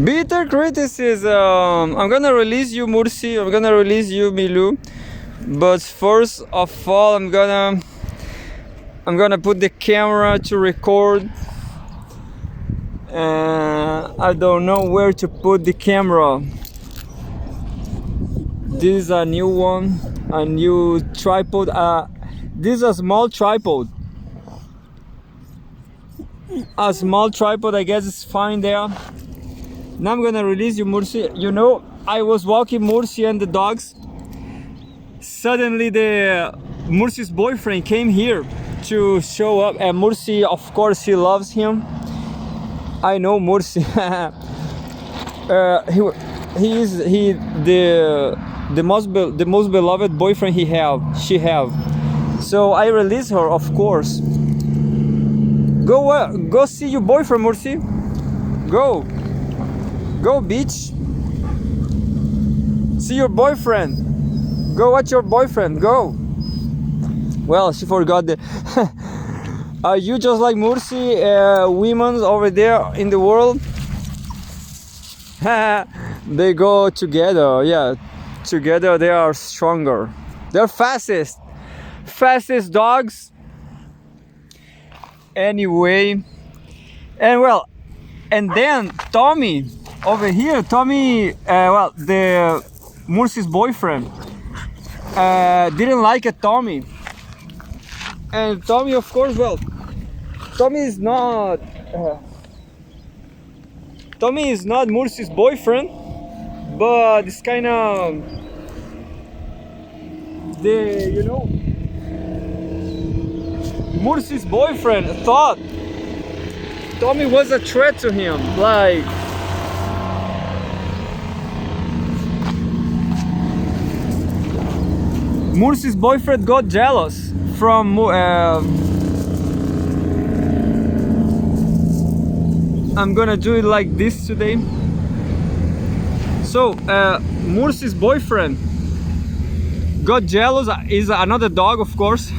Bitter criticism. I'm gonna release you, Mursi. I'm gonna release you, Milu. But first of all, I'm gonna put the camera to record. I don't know where to put the camera. This is a new one, a new tripod. This is a small tripod. A small tripod, I guess it's fine there. Now I'm gonna release you, Mursi. You know, I was walking Mursi and the dogs. Suddenly, Mursi's boyfriend came here to show up, and Mursi, of course, he loves him. I know Mursi. He is the most beloved boyfriend she have. So I release her, of course. Go see your boyfriend, Mursi. Go, bitch. See your boyfriend. Go watch your boyfriend. Go. Well, she forgot the. Are you just like Mursi, women over there in the world? They go together. Yeah, together they are stronger. They're fastest dogs. Anyway, and then Tommy over here. Tommy, the Mursi's boyfriend didn't like it, Tommy. And Tommy, of course, Tommy is not Mursi's boyfriend, but it's kind of Mursi's boyfriend thought Tommy was a threat to him. Like, Mursi's boyfriend got jealous from I'm gonna do it like this today. So Mursi's boyfriend got jealous. Is another dog, of course.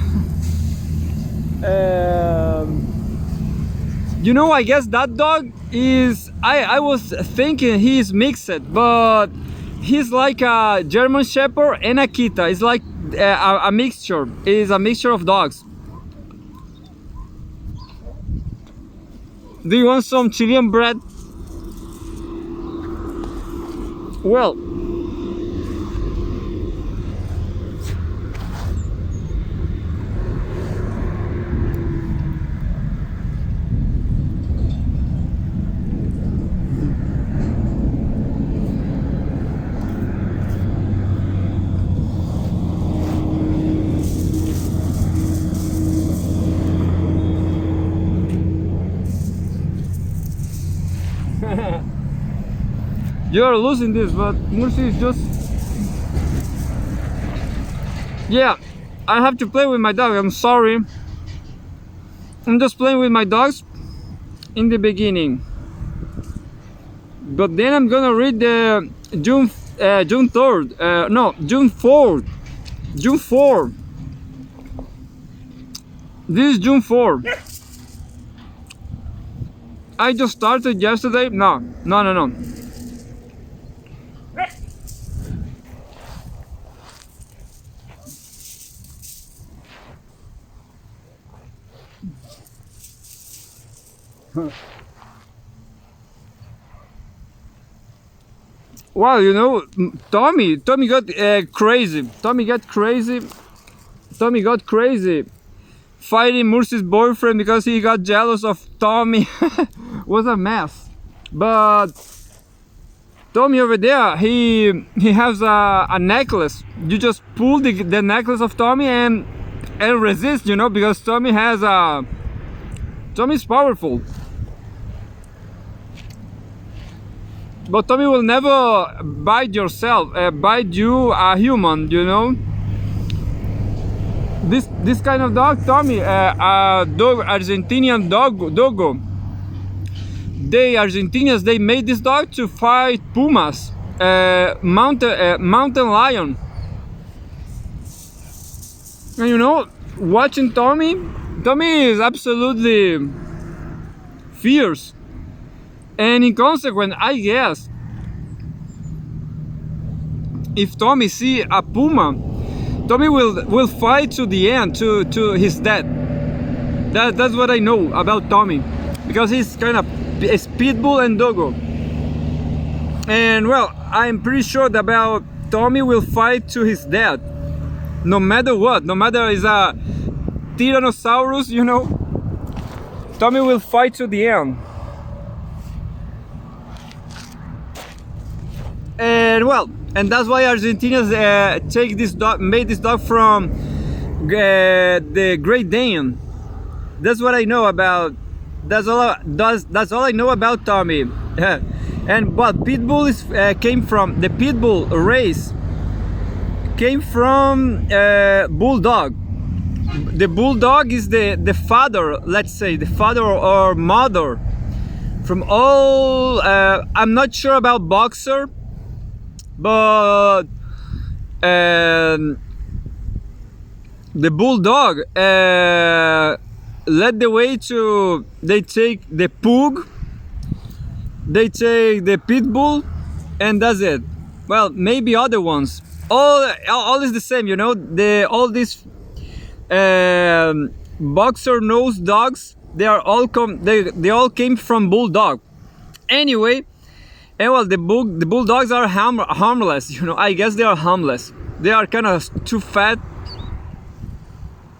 You know, I guess that dog is, I was thinking he's mixed, but he's like a German Shepherd and a Akita. It's like a mixture. It is a mixture of dogs. Do you want some Chilean bread? Well, you're losing this, but Mursi is just... Yeah, I have to play with my dog. I'm sorry. I'm just playing with my dogs in the beginning. But then I'm gonna read the June 3rd. No, June 4th. June 4. This is June 4. I just started yesterday. No. Well, you know, Tommy got crazy. Tommy got crazy fighting Mursi's boyfriend because he got jealous of Tommy. Was a mess. But Tommy over there, he has a necklace. You just pull the necklace of Tommy and resist, you know, because Tommy's powerful. But Tommy will never bite you, a human, you know. This kind of dog, Tommy, Argentinian doggo. Argentinians, they made this dog to fight pumas, mountain lion. And you know, watching Tommy is absolutely fierce. And in consequence, I guess if Tommy see a puma, Tommy will fight to the end, to his death. That's what I know about Tommy, because he's kind of a pit bull and doggo. And well, I'm pretty sure that about Tommy will fight to his death, no matter what. No matter is a Tyrannosaurus, you know, Tommy will fight to the end. And well, and that's why Argentinians take this dog, made this dog from the Great Dane. That's what I know about. That's all I know about Tommy. And but Pitbull is came from the Pitbull race. Came from Bulldog. The Bulldog is the father, let's say, the father or mother from all. I'm not sure about Boxer, but the Bulldog led the way to. They take the Pug, they take the Pitbull, and that's it. Well, maybe other ones. All is the same, you know. All these boxer nose dogs, they all came from Bulldog. Anyway, and well, the bulldogs are harmless, you know. I guess they are harmless. They are kind of too fat.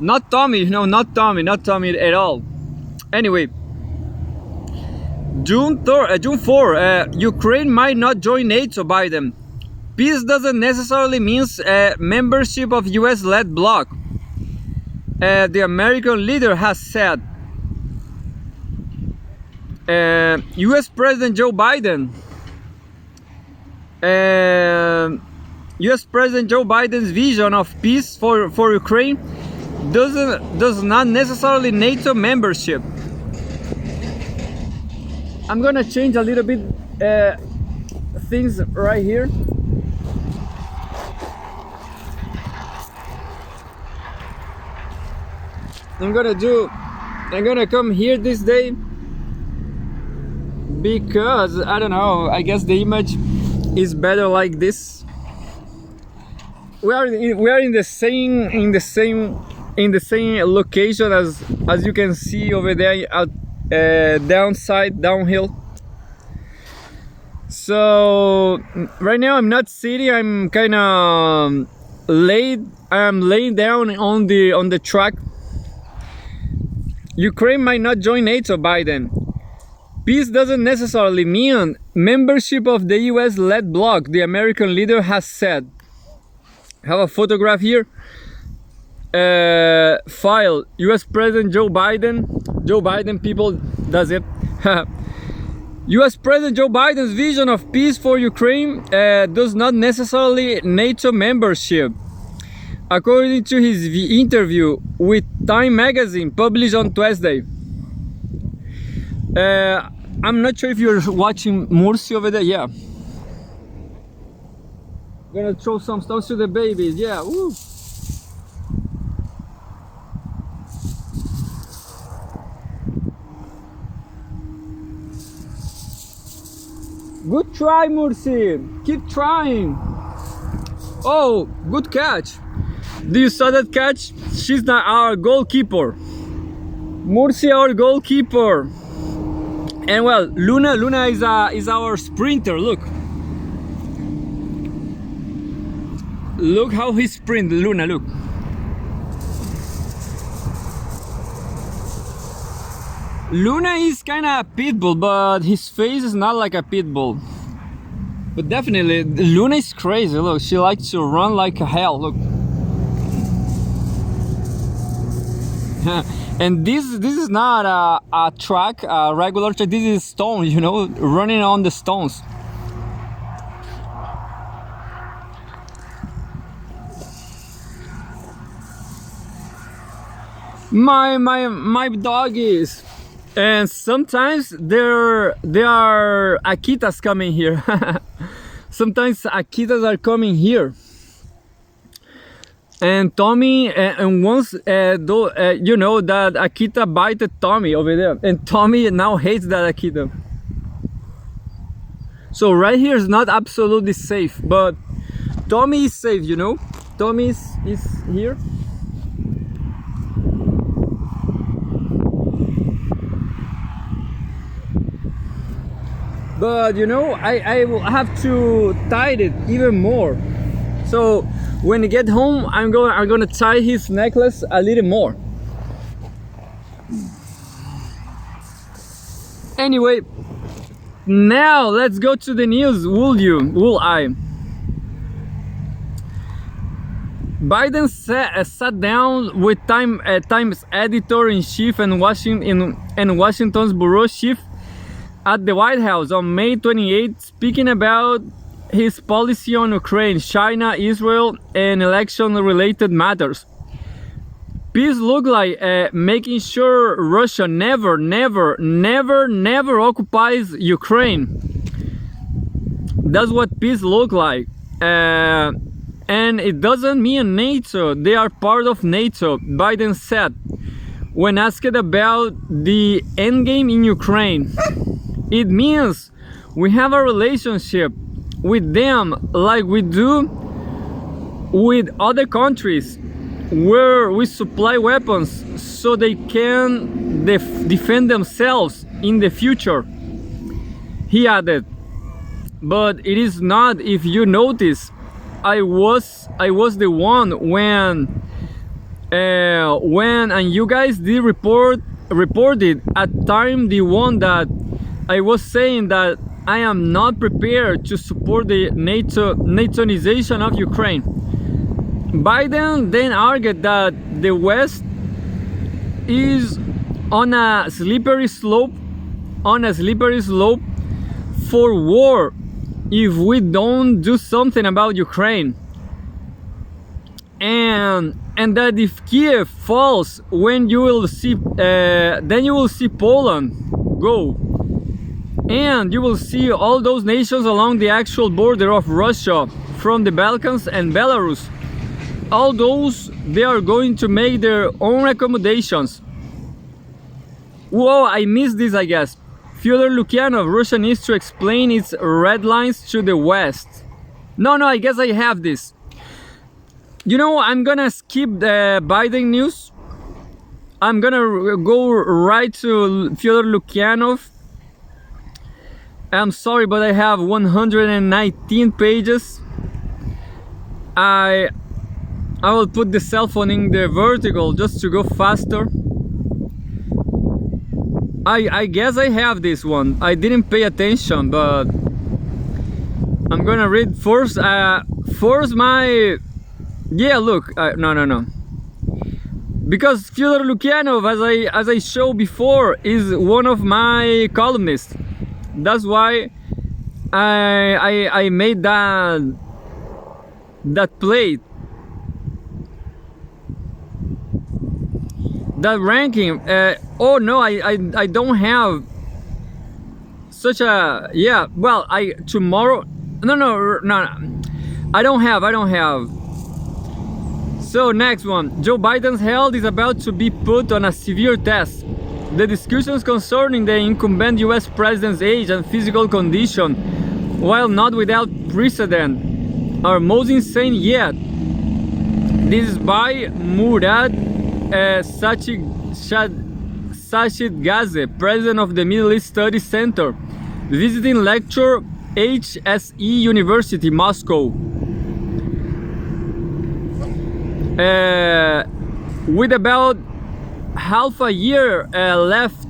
Not Tommy, you know, not Tommy at all. Anyway, June 4, Ukraine might not join NATO. Biden. Peace doesn't necessarily mean membership of US-led bloc. The American leader has said. US President Joe Biden. US President Joe Biden's vision of peace for Ukraine does not necessarily NATO membership. I'm gonna change a little bit things right here. I'm gonna come here this day because I don't know, I guess the image is better like this. We are in the same location as you can see over there at downhill. So right now I'm not sitting, I'm kind of I'm laying down on the track. Ukraine might not join NATO. Biden. Peace doesn't necessarily mean membership of the US-led bloc, the American leader has said. I have a photograph here. File US President Joe Biden. Joe Biden, people, does it. US President Joe Biden's vision of peace for Ukraine does not necessarily NATO membership. According to his interview with Time magazine published on Tuesday. I'm not sure if you're watching Mursi over there. Yeah. Gonna throw some stuff to the babies. Yeah. Woo. Good try, Mursi. Keep trying. Oh, good catch. Do you saw that catch? She's not our goalkeeper. Mursi, our goalkeeper. And well, Luna is our sprinter. Look how he sprint. Luna, look. Luna is kind of a pit bull, but his face is not like a pit bull. But definitely, Luna is crazy. Look, she likes to run like hell. Look. And this is not a track, a regular track. This is stone, you know, running on the stones. My doggies. And sometimes there are Akitas coming here. Sometimes Akitas are coming here. And Tommy, and once, you know, that Akita bited Tommy over there. And Tommy now hates that Akita. So right here is not absolutely safe, but Tommy is safe, you know. Tommy is here. But you know, I will have to tie it even more. So when I get home, I'm gonna tie his necklace a little more. Anyway, now let's go to the news. Will I? Biden sat down with Times editor-in-chief and Washington's bureau chief at the White House on May 28, speaking about his policy on Ukraine, China, Israel, and election-related matters. Peace look like making sure Russia never occupies Ukraine. That's what peace look like. And it doesn't mean NATO. They are part of NATO, Biden said when asked about the endgame in Ukraine. It means we have a relationship with them like we do with other countries, where we supply weapons so they can defend themselves in the future, he added. But it is not, if you notice, I was the one when and you guys did reported at time, the one that I was saying that I am not prepared to support the NATOization of Ukraine. Biden then argued that the West is on a slippery slope for war if we don't do something about Ukraine, and that if Kiev falls, then you will see Poland go, and you will see all those nations along the actual border of Russia from the Balkans and Belarus. All those, they are going to make their own accommodations. Whoa, I missed this, I guess. Fyodor Lukyanov, Russia needs to explain its red lines to the West. No, I guess I have this. You know, I'm gonna skip the Biden news. I'm gonna go right to Fyodor Lukyanov. I'm sorry, but I have 119 pages. I will put the cell phone in the vertical just to go faster. I guess I have this one. I didn't pay attention, but I'm gonna read first. First my, yeah. Look, no. Because Fyodor Lukyanov, as I showed before, is one of my columnists. That's why I made that plate. That ranking, oh no, I don't have such a, yeah, well, tomorrow, no, I don't have. So next one, Joe Biden's health is about to be put on a severe test. The discussions concerning the incumbent US president's age and physical condition, while not without precedent, are most insane yet. This is by Murad Sachid Gaze, president of the Middle East Studies Center, visiting lecture HSE University, Moscow. With about half a year left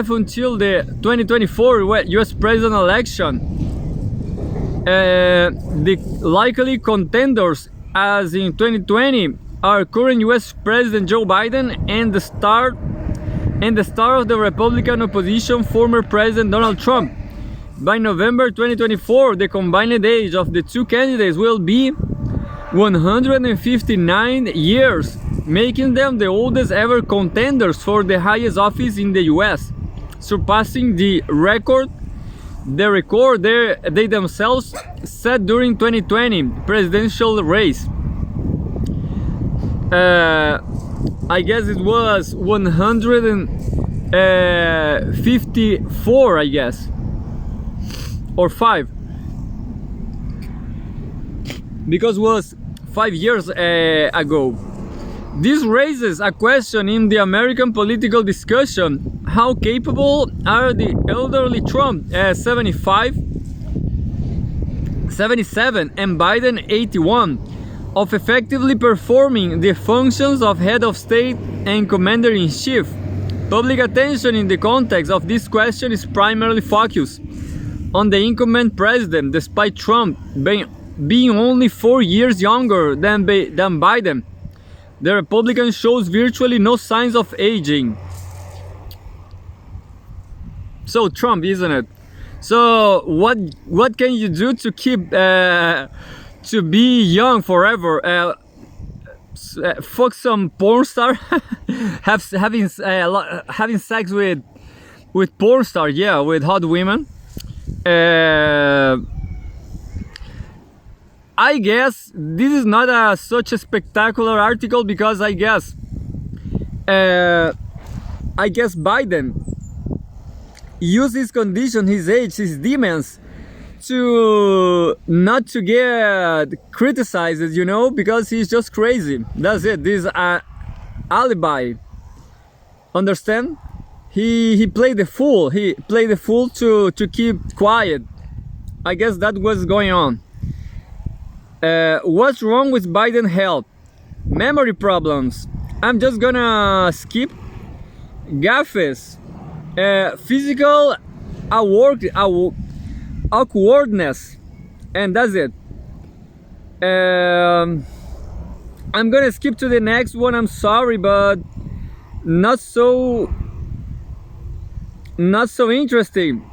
until the 2024 US president election, the likely contenders, as in 2020, are current US President Joe Biden and the star of the Republican opposition, former President Donald Trump. By November 2024, the combined age of the two candidates will be 159 years, making them the oldest ever contenders for the highest office in the US, surpassing the record they themselves set during 2020 presidential race. I guess it was 159 54, I guess, or 5, because it was 5 years ago. This raises a question in the American political discussion. How capable are the elderly Trump, 75, 77, and Biden, 81, of effectively performing the functions of head of state and commander-in-chief? Public attention in the context of this question is primarily focused on the incumbent president, despite Trump being only 4 years younger than Biden. The Republican shows virtually no signs of aging. So Trump, isn't it? So what can you do to keep to be young forever? Fuck some porn star, having sex with porn star, yeah, with hot women. I guess this is not such a spectacular article, because I guess Biden used his condition, his age, his demons, to not to get criticized, you know, because he's just crazy. That's it. This is an alibi. Understand? He played the fool. He played the fool to keep quiet. I guess that was going on. What's wrong with Biden's health? Memory problems. I'm just gonna skip. Gaffes. Physical awkwardness. And that's it. I'm gonna skip to the next one. I'm sorry, but not so interesting.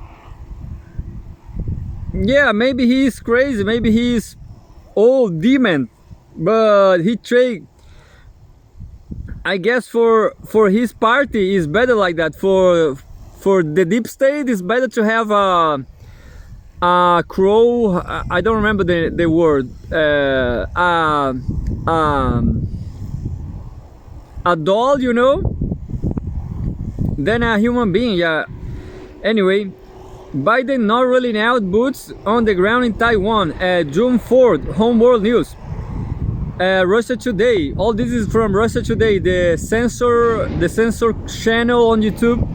Yeah, maybe he's crazy. Maybe he's old demon, but he trade, I guess, for his party is better like that. For the deep state, it's better to have a crow. I don't remember the word. A doll, you know, than a human being. Yeah. Anyway, Biden not rolling out boots on the ground in Taiwan. June 4th, Homeworld News. Russia Today. All this is from Russia Today, the censor channel on YouTube.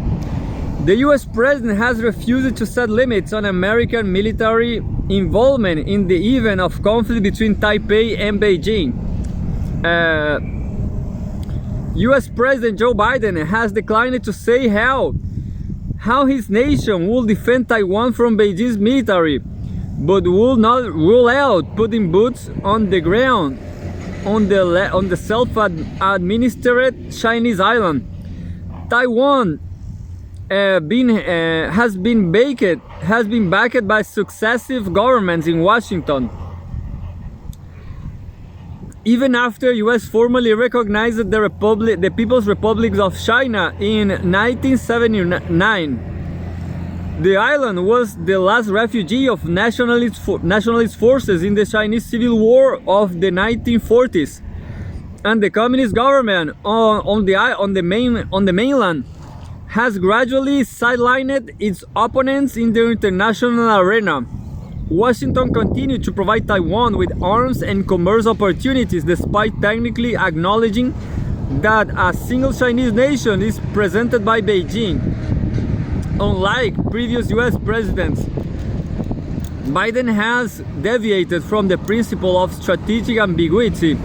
The US president has refused to set limits on American military involvement in the event of conflict between Taipei and Beijing. US President Joe Biden has declined to say how his nation will defend Taiwan from Beijing's military, but will not rule out putting boots on the ground on the self-administered Chinese island. Taiwan has been backed by successive governments in Washington, even after US formally recognized the People's Republic of China in 1979. The island was the last refugee of nationalist forces in the Chinese Civil War of the 1940s, and the communist government on the mainland has gradually sidelined its opponents in the international arena. Washington continued to provide Taiwan with arms and commerce opportunities, despite technically acknowledging that a single Chinese nation is presented by Beijing. Unlike previous US presidents, Biden has deviated from the principle of strategic ambiguity,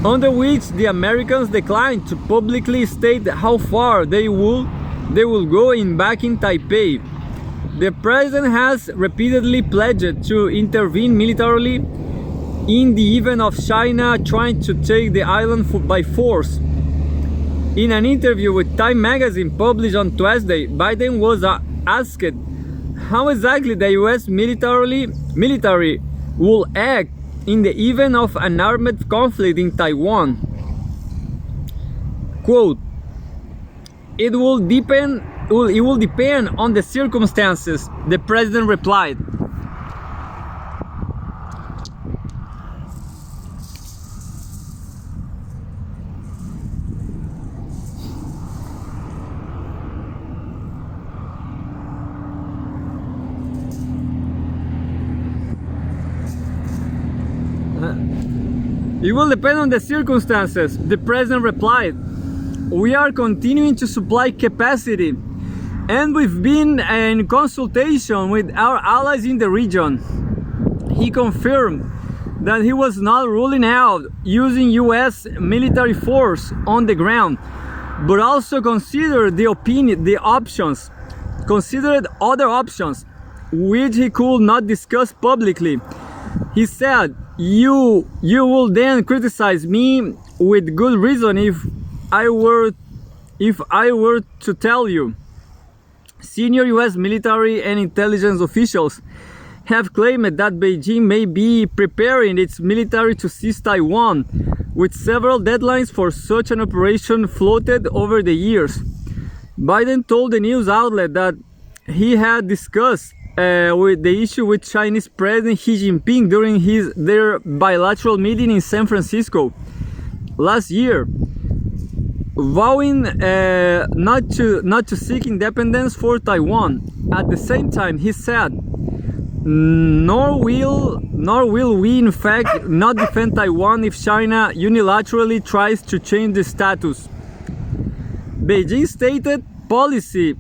under which the Americans declined to publicly state how far they will go in backing Taipei. The president has repeatedly pledged to intervene militarily in the event of China trying to take the island by force. In an interview with Time magazine published on Tuesday, Biden was asked how exactly the US military will act in the event of an armed conflict in Taiwan. Quote, It will depend on the circumstances, the president replied. It will depend on the circumstances, the president replied. We are continuing to supply capacity, and we've been in consultation with our allies in the region. He confirmed that he was not ruling out using US military force on the ground, but also considered considered other options, which he could not discuss publicly. He said, you will then criticize me with good reason if I were to tell you. Senior US military and intelligence officials have claimed that Beijing may be preparing its military to seize Taiwan, with several deadlines for such an operation floated over the years. Biden told the news outlet that he had discussed with the issue with Chinese President Xi Jinping during their bilateral meeting in San Francisco last year, vowing not to seek independence for Taiwan. At the same time, he said, nor will we in fact not defend Taiwan if China unilaterally tries to change the status. Beijing's stated policy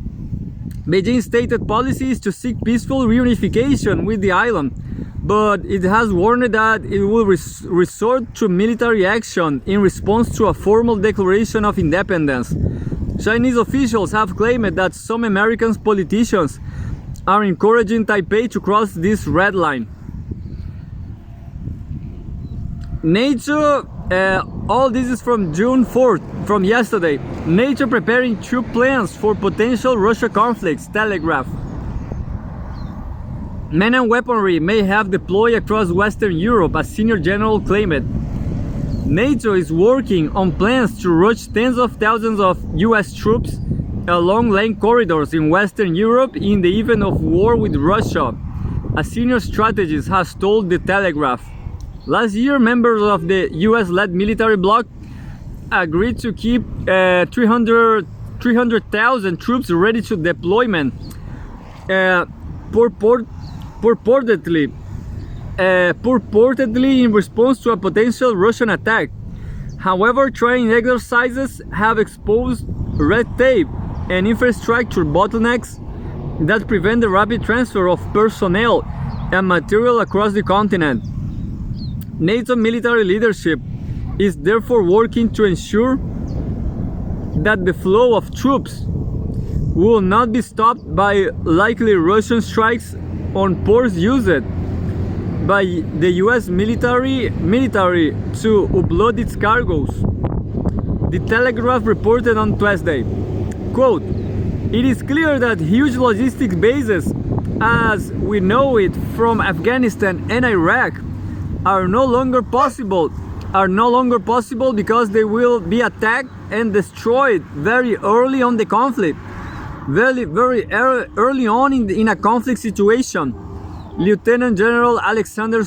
is to seek peaceful reunification with the island, but it has warned that it will resort to military action in response to a formal declaration of independence. Chinese officials have claimed that some American politicians are encouraging Taipei to cross this red line. Nature, all this is from June 4th, from yesterday. Nature preparing troop plans for potential Russia conflicts, Telegraph. Men and weaponry may have deployed across Western Europe, a senior general claimed. NATO is working on plans to rush tens of thousands of US troops along land corridors in Western Europe in the event of war with Russia, a senior strategist has told the Telegraph. Last year, members of the US-led military bloc agreed to keep 300,000 troops ready to deployment, purportedly in response to a potential Russian attack. However, training exercises have exposed red tape and infrastructure bottlenecks that prevent the rapid transfer of personnel and material across the continent. NATO military leadership is therefore working to ensure that the flow of troops will not be stopped by likely Russian strikes on ports used by the US military to upload its cargoes. The Telegraph reported on Tuesday, quote, "It is clear that huge logistics bases, as we know it from Afghanistan and Iraq, are no longer possible because they will be attacked and destroyed very early on the conflict, very early on in a conflict situation." Lieutenant General Alexander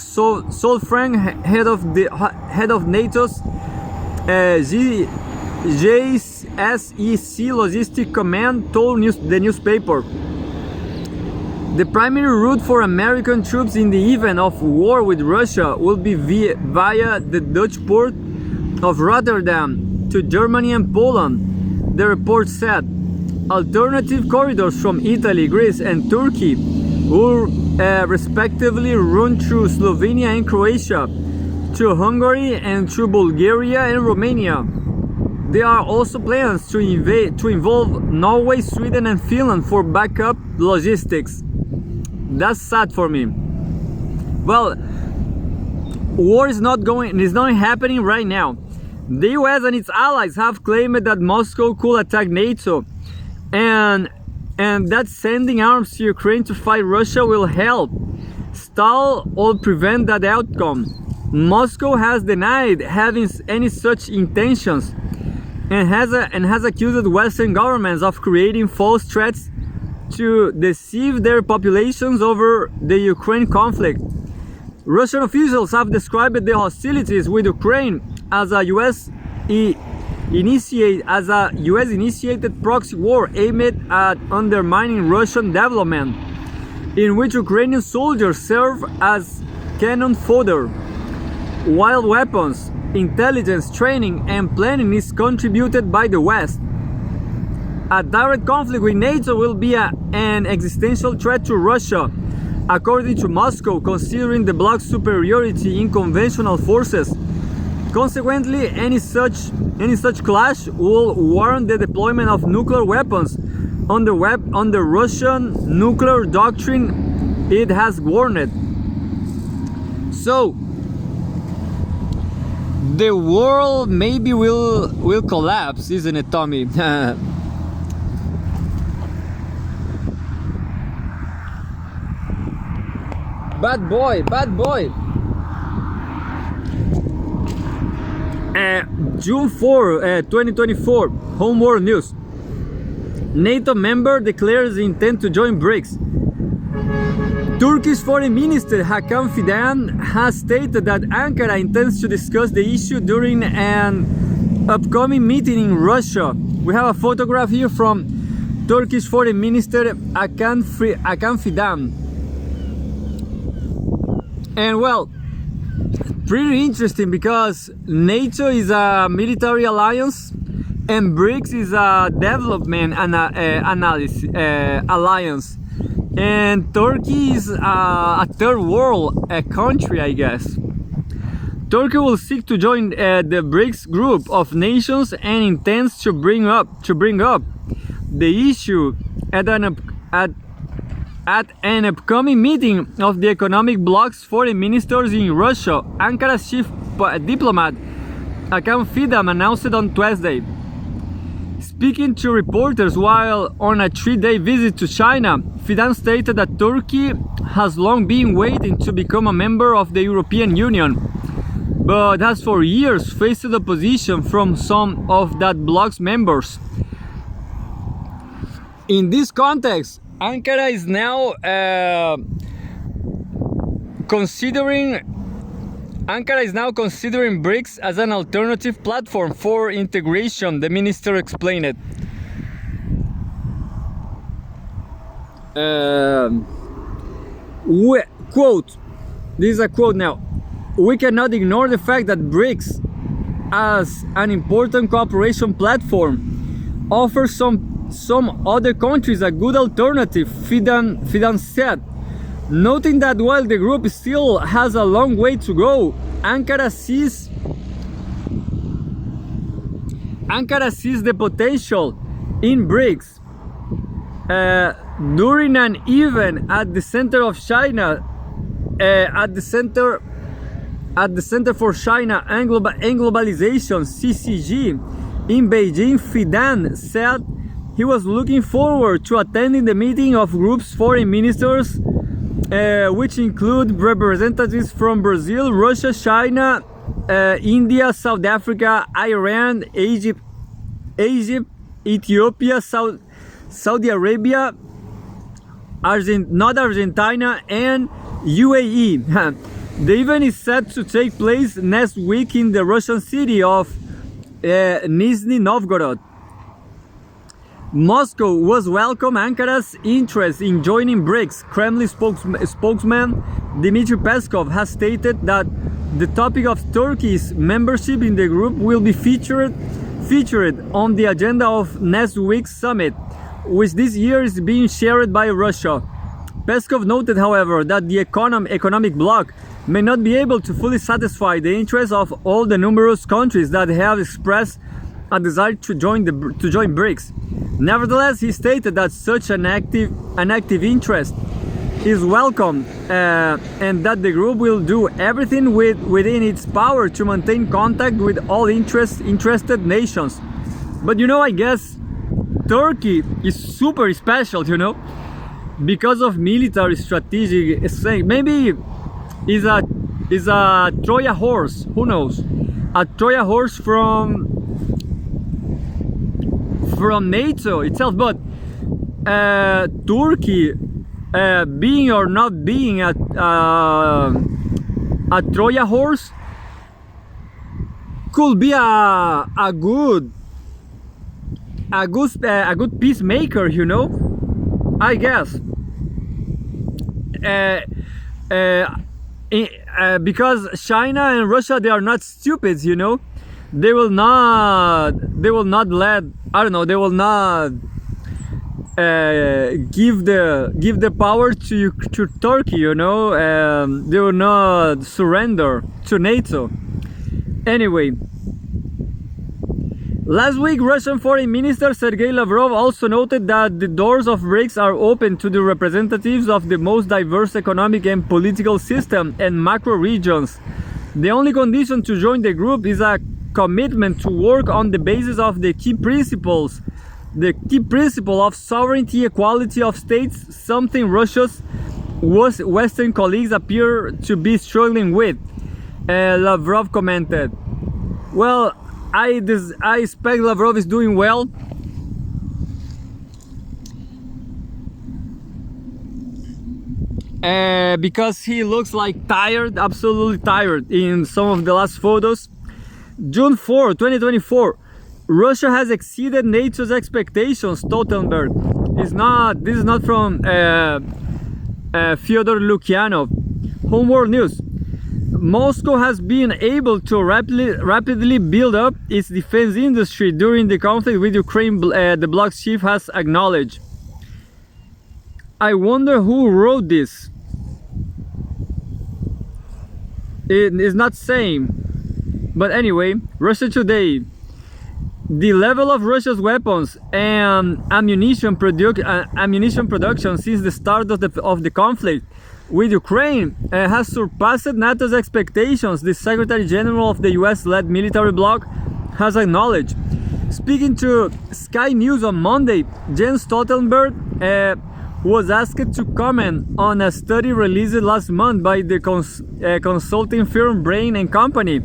Solfranc, head of NATO's JSEC Logistic Command, told the newspaper. The primary route for American troops in the event of war with Russia will be via the Dutch port of Rotterdam to Germany and Poland, the report said. Alternative corridors from Italy, Greece and Turkey will respectively run through Slovenia and Croatia, through Hungary and through Bulgaria and Romania. There are also plans to involve Norway, Sweden and Finland for backup logistics. That's sad for me. Well, war is not happening right now. The US and its allies have claimed that Moscow could attack NATO, and that sending arms to Ukraine to fight Russia will help stall or prevent that outcome. Moscow has denied having any such intentions and has accused Western governments of creating false threats to deceive their populations over the Ukraine conflict. Russian officials have described the hostilities with Ukraine as a US-initiated proxy war aimed at undermining Russian development, in which Ukrainian soldiers serve as cannon fodder. While weapons intelligence, training, and planning is contributed by the West. A direct conflict with NATO will be an existential threat to Russia, according to Moscow, considering the bloc's superiority in conventional forces. Consequently, any such clash will warrant the deployment of nuclear weapons on the Russian nuclear doctrine it has warned. So the world maybe will collapse, isn't it, Tommy? Bad boy. June 4, 2024, Home World News. NATO member declares intent to join BRICS. Turkish Foreign Minister Hakan Fidan has stated that Ankara intends to discuss the issue during an upcoming meeting in Russia. We have a photograph here from Turkish Foreign Minister Hakan Fidan. And well, pretty interesting because NATO is a military alliance and BRICS is a development alliance. And Turkey is a third world country, I guess. Turkey will seek to join the BRICS group of nations and intends to bring up the issue at an upcoming meeting of the economic bloc's foreign ministers in Russia. Ankara's chief diplomat Hakan Fidan announced it on Tuesday. Speaking to reporters while on a 3-day visit to China, Fidan stated that Turkey has long been waiting to become a member of the European Union, but has for years faced opposition from some of that bloc's members. In this context, Ankara is now considering BRICS as an alternative platform for integration, the minister explained it. Quote, this is a quote now. We cannot ignore the fact that BRICS, as an important cooperation platform, offers some other countries a good alternative, Fidan said, noting that while the group still has a long way to go, Ankara sees the potential in BRICS. During an event at the Center of China, at the Center for China and Globalization (CCG) in Beijing, Fidan said he was looking forward to attending the meeting of group's foreign ministers, which include representatives from Brazil, Russia, China, India, South Africa, Iran, Egypt, Ethiopia, Saudi Arabia, not Argentina, and UAE. The event is set to take place next week in the Russian city of Nizhny Novgorod. Moscow was welcome Ankara's interest in joining BRICS. Kremlin spokesman Dmitry Peskov has stated that the topic of Turkey's membership in the group will be featured on the agenda of next week's summit, which this year is being chaired by Russia. Peskov noted, however, that the economic bloc may not be able to fully satisfy the interests of all the numerous countries that have expressed a desire to join BRICS. Nevertheless, he stated that such an active interest is welcome and that the group will do everything within its power to maintain contact with all interested nations. But I guess Turkey is super special, because of military strategic strength. Maybe is a Trojan horse, who knows? A Trojan horse from NATO itself, but Turkey, being or not being a Trojan horse, could be a good peacemaker, I guess. because China and Russia, they are not stupid, you know. They will not let, I don't know, they will not give the power to Turkey, you know. They will not surrender to NATO. Anyway, last week, Russian Foreign Minister Sergei Lavrov also noted that the doors of BRICS are open to the representatives of the most diverse economic and political system and macro regions. The only condition to join the group is a commitment to work on the basis of the key principles. The key principle of sovereignty, equality of states, something Russia's Western colleagues appear to be struggling with, Lavrov commented. Well, I expect Lavrov is doing well. Because he looks like tired, absolutely tired in some of the last photos. June 4, 2024. Russia has exceeded NATO's expectations, Stoltenberg. This is not from Fyodor Lukyanov. Homeworld News. Moscow has been able to rapidly build up its defense industry during the conflict with Ukraine, the blog's chief has acknowledged. I wonder who wrote this. It is not saying. But anyway, Russia Today. The level of Russia's weapons and ammunition production since the start of the conflict with Ukraine has surpassed NATO's expectations, the Secretary General of the US-led military bloc has acknowledged. Speaking to Sky News on Monday, Jens Stoltenberg was asked to comment on a study released last month by the consulting firm Brain & Company,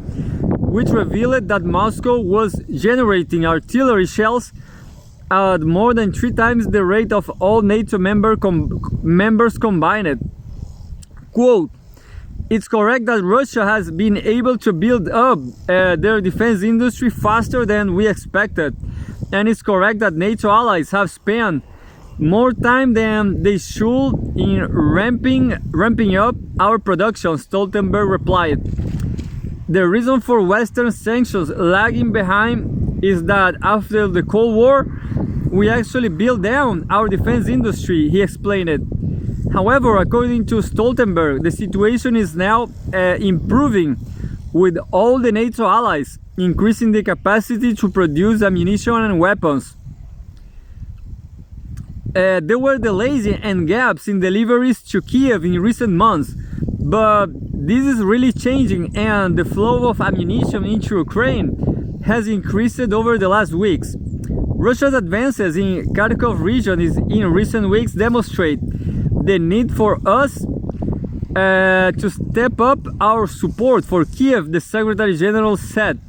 which revealed that Moscow was generating artillery shells at more than 3 times the rate of all NATO members combined. Quote, it's correct that Russia has been able to build up their defense industry faster than we expected. And it's correct that NATO allies have spent more time than they should in ramping up our production, Stoltenberg replied. The reason for Western sanctions lagging behind is that after the Cold War, we actually built down our defense industry, he explained it. However, according to Stoltenberg, the situation is now improving with all the NATO allies increasing the capacity to produce ammunition and weapons. There were delays and gaps in deliveries to Kiev in recent months, but this is really changing and the flow of ammunition into Ukraine has increased over the last weeks. Russia's advances in Kharkov region in recent weeks demonstrate the need for us to step up our support for Kiev, the Secretary General said.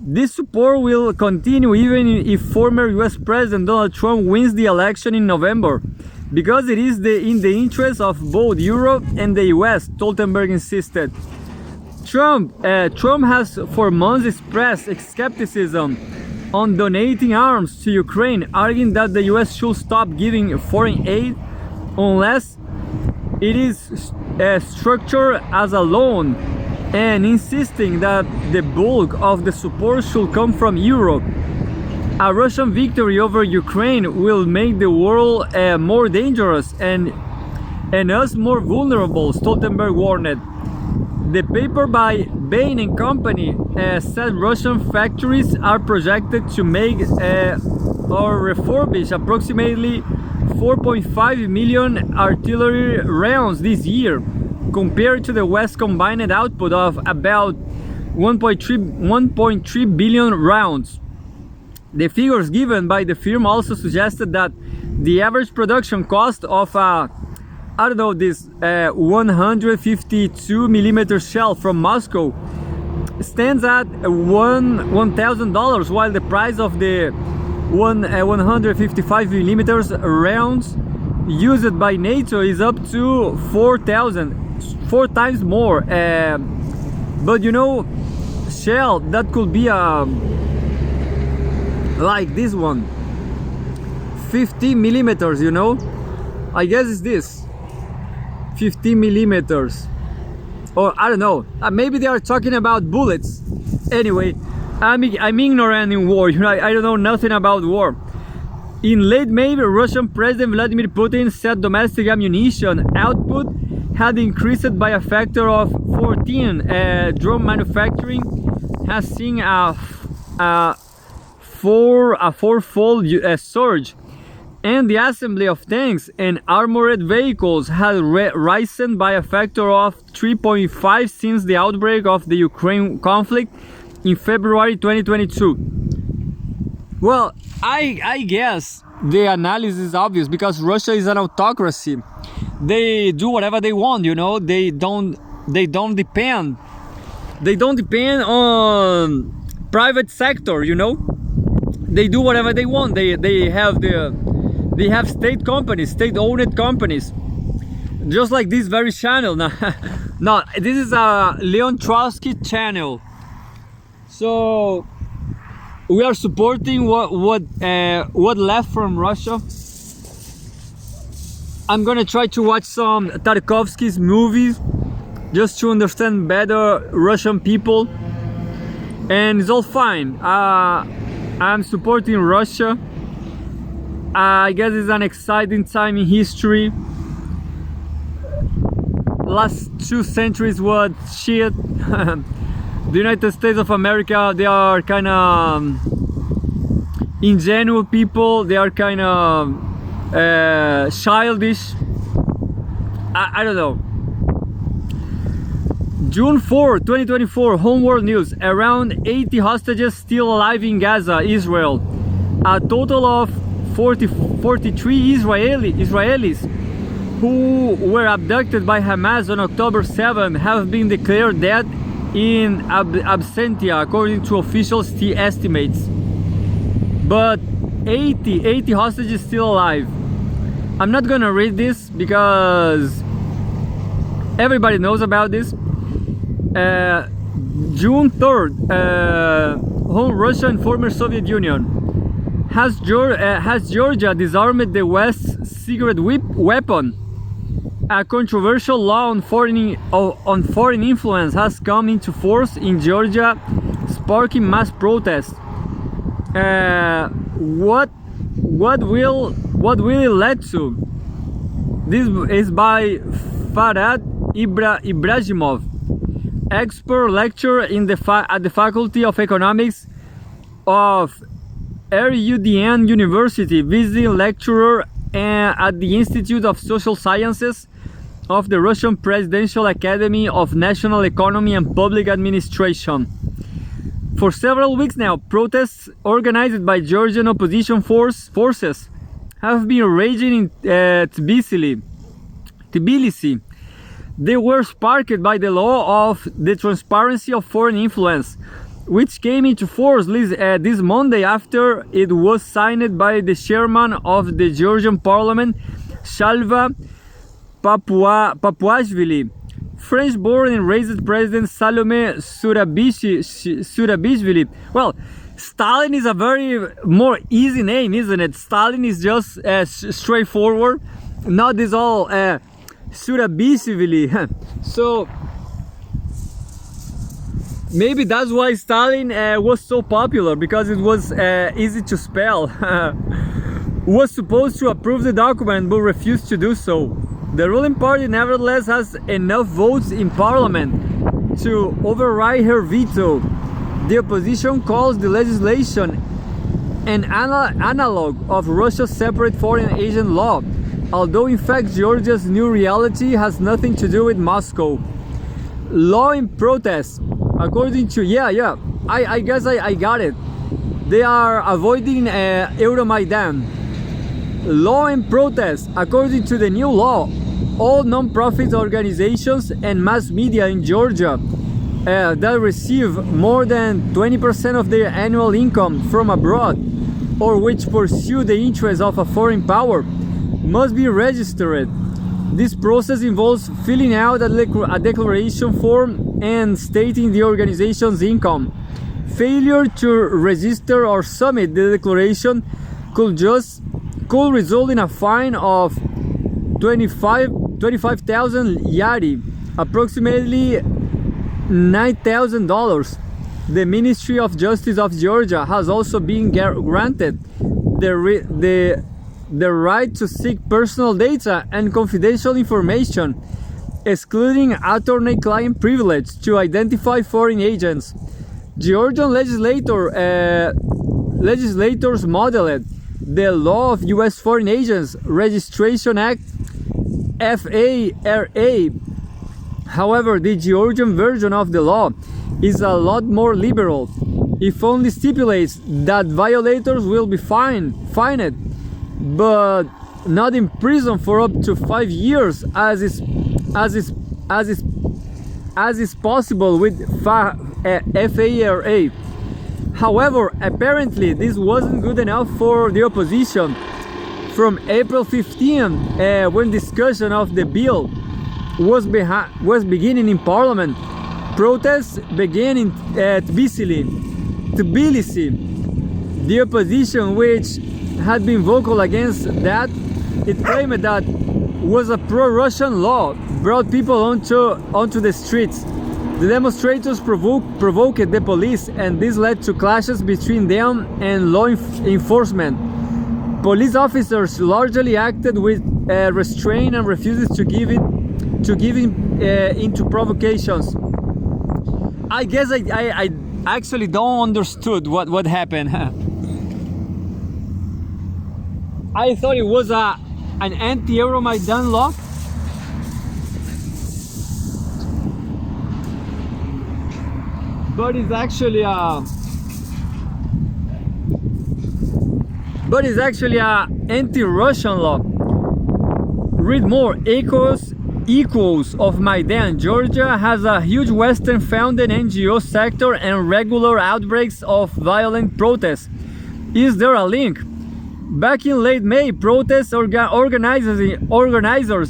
This support will continue even if former US President Donald Trump wins the election in November, because it is in the interest of both Europe and the US, Stoltenberg insisted. Trump has for months expressed skepticism on donating arms to Ukraine, arguing that the US should stop giving foreign aid unless it is structured as a loan, and insisting that the bulk of the support should come from Europe. A Russian victory over Ukraine will make the world more dangerous and us more vulnerable, Stoltenberg warned. The paper by Bain & Company said Russian factories are projected to make or refurbish approximately 4.5 million artillery rounds this year, compared to the West combined output of about 1.3 billion rounds. The figures given by the firm also suggested that the average production cost of a 152 millimeter shell from Moscow stands at $1,000, while the price of the 155 millimeters rounds used by NATO is up to 4,000, 4 times more. But you know, shell that could be like this one, 50 millimeters, you know, I guess it's this 50 millimeters. or I don't know, maybe they are talking about bullets. Anyway, I'm ignorant in war, I don't know nothing about war. In late May, Russian President Vladimir Putin said domestic ammunition output had increased by a factor of 14. Drone manufacturing has seen a fourfold surge, and the assembly of tanks and armored vehicles has risen by a factor of 3.5 since the outbreak of the Ukraine conflict in February 2022. Well, I guess the analysis is obvious, because Russia is an autocracy. They do whatever they want, they don't depend on private sector, they do whatever they want. They have state companies, state-owned companies, just like this very channel. No, this is a Leon Trotsky channel, so we are supporting what left from Russia. I'm gonna try to watch some Tarkovsky's movies just to understand better Russian people, and it's all fine. I'm supporting Russia. I guess it's an exciting time in history. Last 2 centuries was shit. The United States of America, they are kind of ingenuous people. They are kind of childish. I don't know. June 4, 2024, Home World News. Around 80 hostages still alive in Gaza, Israel. A total of 43 Israelis who were abducted by Hamas on October 7 have been declared dead in absentia, according to official estimates. But 80 hostages still alive. I'm not gonna read this because everybody knows about this. June 3rd, Russia and former Soviet Union. Has Georgia disarmed the West's secret weapon? A controversial law on foreign influence has come into force in Georgia, sparking mass protests. What will it lead to? This is by Farhad Ibrahimov, expert lecturer at the Faculty of Economics of RUDN University, visiting lecturer at the Institute of Social Sciences of the Russian Presidential Academy of National Economy and Public Administration. For several weeks now, protests organized by Georgian opposition forces have been raging in Tbilisi. They were sparked by the law of the transparency of foreign influence, which came into force this Monday after it was signed by the chairman of the Georgian parliament, Shalva Papuashvili. French-born and raised President Salome Zurabishvili. Well, Stalin is a very more easy name, isn't it? Stalin is just straightforward, not this all Zurabishvili. So maybe that's why Stalin was so popular, because it was easy to spell. Was supposed to approve the document but refused to do so. The ruling party nevertheless has enough votes in parliament to override her veto. The opposition calls the legislation an analog of Russia's separate foreign agent law, although in fact Georgia's new reality has nothing to do with Moscow. Law in protest, according to I guess I got it. They are avoiding Euromaidan. Law in protest, according to the new law, all non-profit organizations and mass media in Georgia that receive more than 20% of their annual income from abroad, or which pursue the interests of a foreign power, must be registered. This process involves filling out a declaration form and stating the organization's income. Failure to register or submit the declaration could result in a fine of 25,000 yari, approximately $9,000. The Ministry of Justice of Georgia has also been granted the right to seek personal data and confidential information, excluding attorney-client privilege, to identify foreign agents. Georgian legislators modeled the law of U.S. Foreign Agents Registration Act, FARA. However, the Georgian version of the law is a lot more liberal. It only stipulates that violators will be fined, but not imprisoned for up to 5 years, as is possible with FARA. However, apparently this wasn't good enough for the opposition. From April 15, when discussion of the bill was beginning in Parliament, protests began in Tbilisi. The opposition, which had been vocal against that, it claimed that was a pro-Russian law, brought people onto the streets. The demonstrators provoked the police, and this led to clashes between them and law enforcement. Police officers largely acted with restraint and refused to give into provocations. I guess I actually don't understood what happened. I thought it was an anti-Euromaidan law. But it's actually a anti-Russian law. Read more. Echoes of Maidan. Georgia has a huge Western-founded NGO sector and regular outbreaks of violent protests. Is there a link? Back in late May, protest organizers,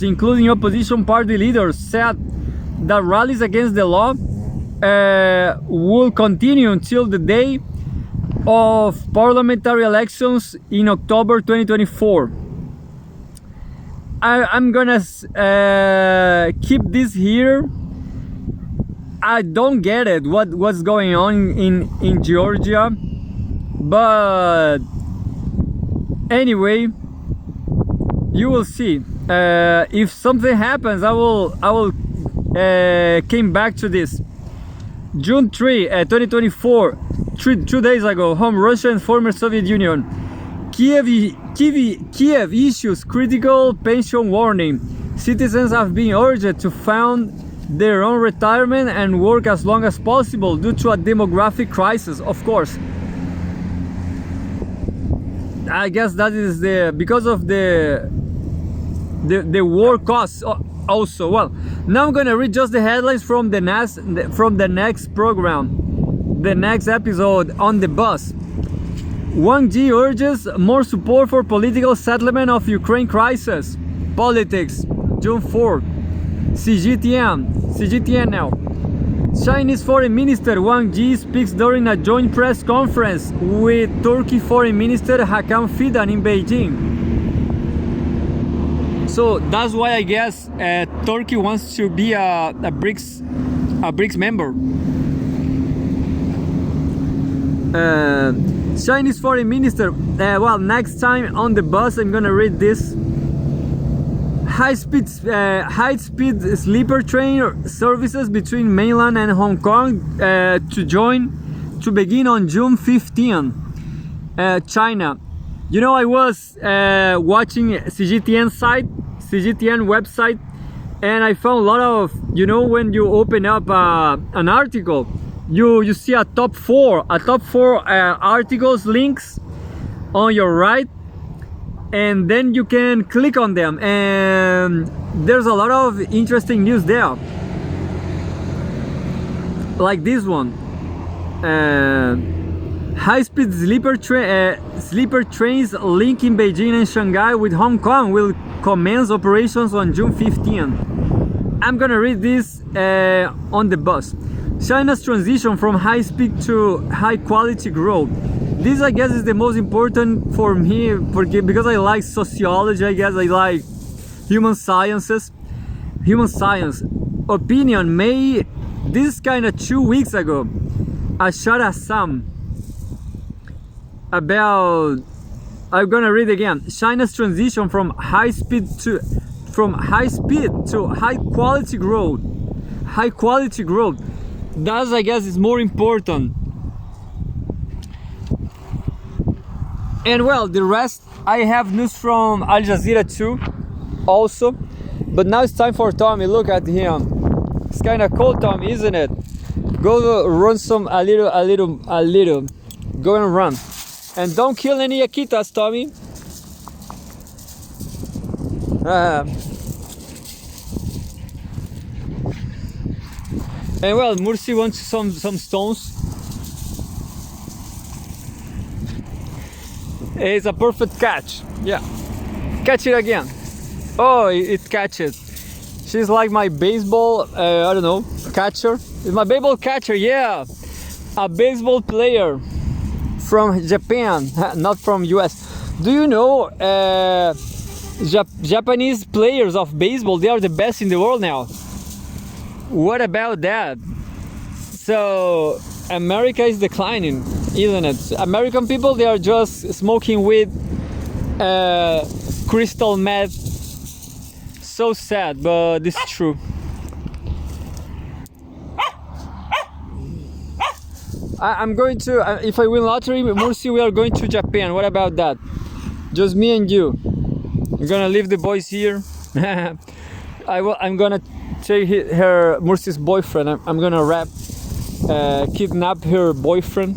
including opposition party leaders, said that rallies against the law will continue until the day of parliamentary elections in October 2024. I'm gonna keep this here. I don't get it what's going on in Georgia, but anyway, you will see. If something happens, I will came back to this. June 3, 2024, 2 days ago, home Russia and former Soviet Union. Kiev issues critical pension warning. Citizens have been urged to fund their own retirement and work as long as possible due to a demographic crisis, of course. I guess that is because of the war costs also. Well, now I'm gonna read just the headlines from the next program, the next episode on the bus. Wang Yi urges more support for political settlement of Ukraine crisis. Politics, June 4. CGTN now. Chinese Foreign Minister Wang Yi speaks during a joint press conference with Turkey Foreign Minister Hakan Fidan in Beijing. So that's why I guess Turkey wants to be a BRICS member. Chinese Foreign Minister. Well, next time on the bus, I'm gonna read this. High-speed sleeper train services between mainland and Hong Kong to begin on June 15. China. You know, I was watching CGTN website, and I found a lot of, you know, when you open up an article, you see a top four articles links on your right, and then you can click on them, and there's a lot of interesting news there, like this one. High-speed sleeper trains linking Beijing and Shanghai with Hong Kong will commence operations on June 15. I'm gonna read this on the bus. China's transition from high-speed to high-quality growth. This, I guess, is the most important for me because I like sociology. I guess I like human science. opinion, this is kind of 2 weeks ago, I shot a Sam about, I'm gonna read again. China's transition from high speed to high quality growth. High quality growth. That, I guess, is more important. And well, the rest, I have news from Al Jazeera too, also. But now it's time for Tommy. Look at him. It's kind of cold, Tommy, isn't it? Go run a little. Go and run. And don't kill any Akitas, Tommy. And well, Mursi wants some stones. It's a perfect catch. Yeah. Catch it again. Oh, it catches. She's like my baseball, I don't know, catcher. It's my baseball catcher, yeah. A baseball player from Japan, not from US. Do you know Japanese players of baseball, they are the best in the world now. What about that? So America is declining, isn't it? American people, they are just smoking weed, crystal meth. So sad, but it's true. I'm going to, if I win lottery, Mursi, we are going to Japan. What about that? Just me and you. I'm gonna leave the boys here. I'm gonna take her, Mursi's boyfriend. I'm gonna kidnap her boyfriend,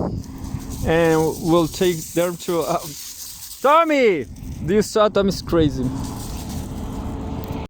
and we'll take them to. Tommy, this Tommy's crazy.